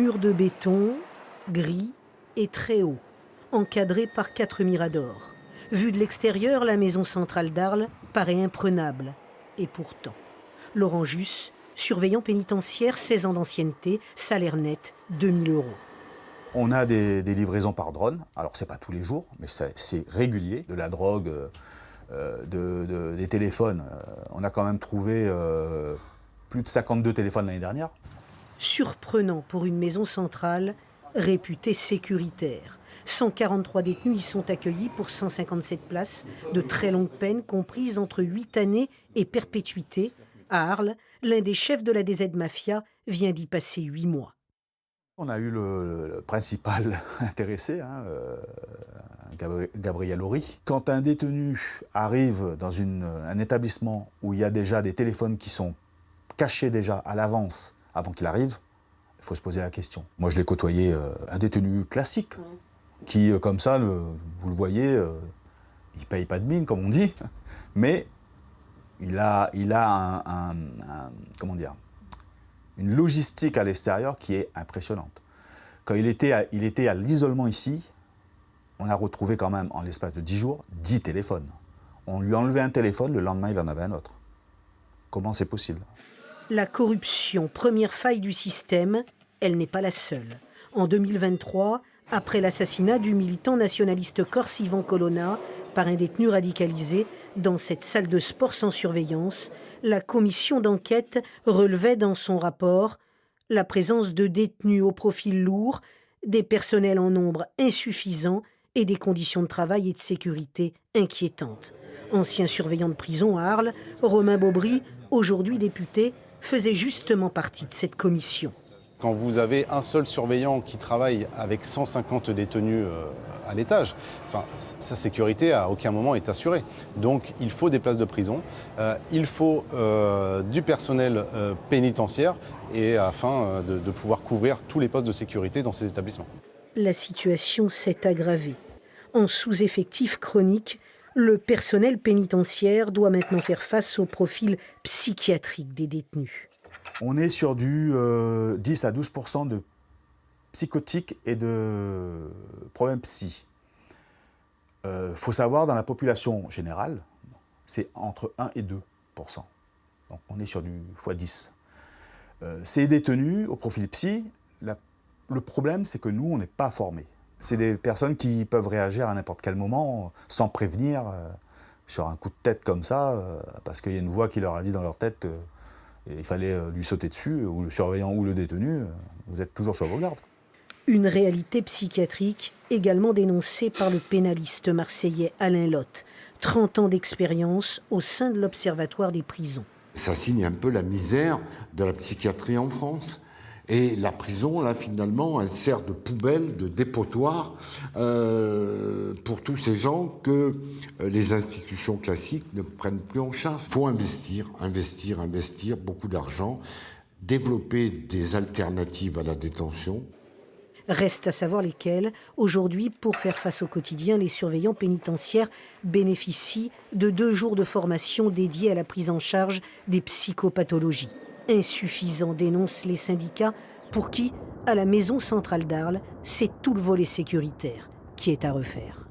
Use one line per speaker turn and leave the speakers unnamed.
Mur de béton, gris et très haut, encadré par 4 miradors. Vue de l'extérieur, la maison centrale d'Arles paraît imprenable. Et pourtant, Laurent Jusse, surveillant pénitentiaire, 16 ans d'ancienneté, salaire net 2000 €.
On a des livraisons par drone. Alors, c'est pas tous les jours, mais c'est régulier. De la drogue, des téléphones. On a quand même trouvé plus de 52 téléphones l'année dernière.
Surprenant pour une maison centrale réputée sécuritaire. 143 détenus y sont accueillis pour 157 places de très longue peine comprises entre 8 années et perpétuité. À Arles, l'un des chefs de la DZ Mafia vient d'y passer 8 mois.
On a eu le principal intéressé, Gabriel Horry. Quand un détenu arrive dans un établissement où il y a déjà des téléphones qui sont cachés déjà à l'avance avant qu'il arrive, il faut se poser la question. Moi, je l'ai côtoyé, un détenu classique, qui, comme ça, vous le voyez, il ne paye pas de mine, comme on dit, mais il a comment dire, une logistique à l'extérieur qui est impressionnante. Quand il était à l'isolement ici, on a retrouvé quand même, en l'espace de 10 jours, 10 téléphones. On lui a enlevé un téléphone, le lendemain, il en avait un autre. Comment c'est possible ?
La corruption, première faille du système, elle n'est pas la seule. En 2023, après l'assassinat du militant nationaliste corse Ivan Colonna par un détenu radicalisé dans cette salle de sport sans surveillance, la commission d'enquête relevait dans son rapport la présence de détenus au profil lourd, des personnels en nombre insuffisant et des conditions de travail et de sécurité inquiétantes. Ancien surveillant de prison à Arles, Romain Beaubry, aujourd'hui député, faisait justement partie de cette commission.
Quand vous avez un seul surveillant qui travaille avec 150 détenus à l'étage, sa sécurité à aucun moment est assurée. Donc il faut des places de prison, il faut du personnel pénitentiaire et afin de pouvoir couvrir tous les postes de sécurité dans ces établissements.
La situation s'est aggravée. En sous-effectif chronique, le personnel pénitentiaire doit maintenant faire face au profil psychiatrique des détenus.
On est sur du 10 à 12% de psychotiques et de problèmes psy. Faut savoir, dans la population générale, c'est entre 1 et 2%. Donc on est sur du x10. Ces détenus au profil psy, le problème, c'est que nous, on n'est pas formés. C'est des personnes qui peuvent réagir à n'importe quel moment, sans prévenir, sur un coup de tête comme ça, parce qu'il y a une voix qui leur a dit dans leur tête qu'il fallait lui sauter dessus, ou le surveillant ou le détenu, vous êtes toujours sur vos gardes.
Une réalité psychiatrique également dénoncée par le pénaliste marseillais Alain Lotte, 30 ans d'expérience au sein de l'Observatoire des prisons.
Ça signe un peu la misère de la psychiatrie en France. Et la prison, là, finalement, elle sert de poubelle, de dépotoir pour tous ces gens que les institutions classiques ne prennent plus en charge. Il faut investir, beaucoup d'argent, développer des alternatives à la détention.
Reste à savoir lesquelles. Aujourd'hui, pour faire face au quotidien, les surveillants pénitentiaires bénéficient de 2 jours de formation dédiés à la prise en charge des psychopathologies. Insuffisant, dénoncent les syndicats, pour qui, à la maison centrale d'Arles, c'est tout le volet sécuritaire qui est à refaire.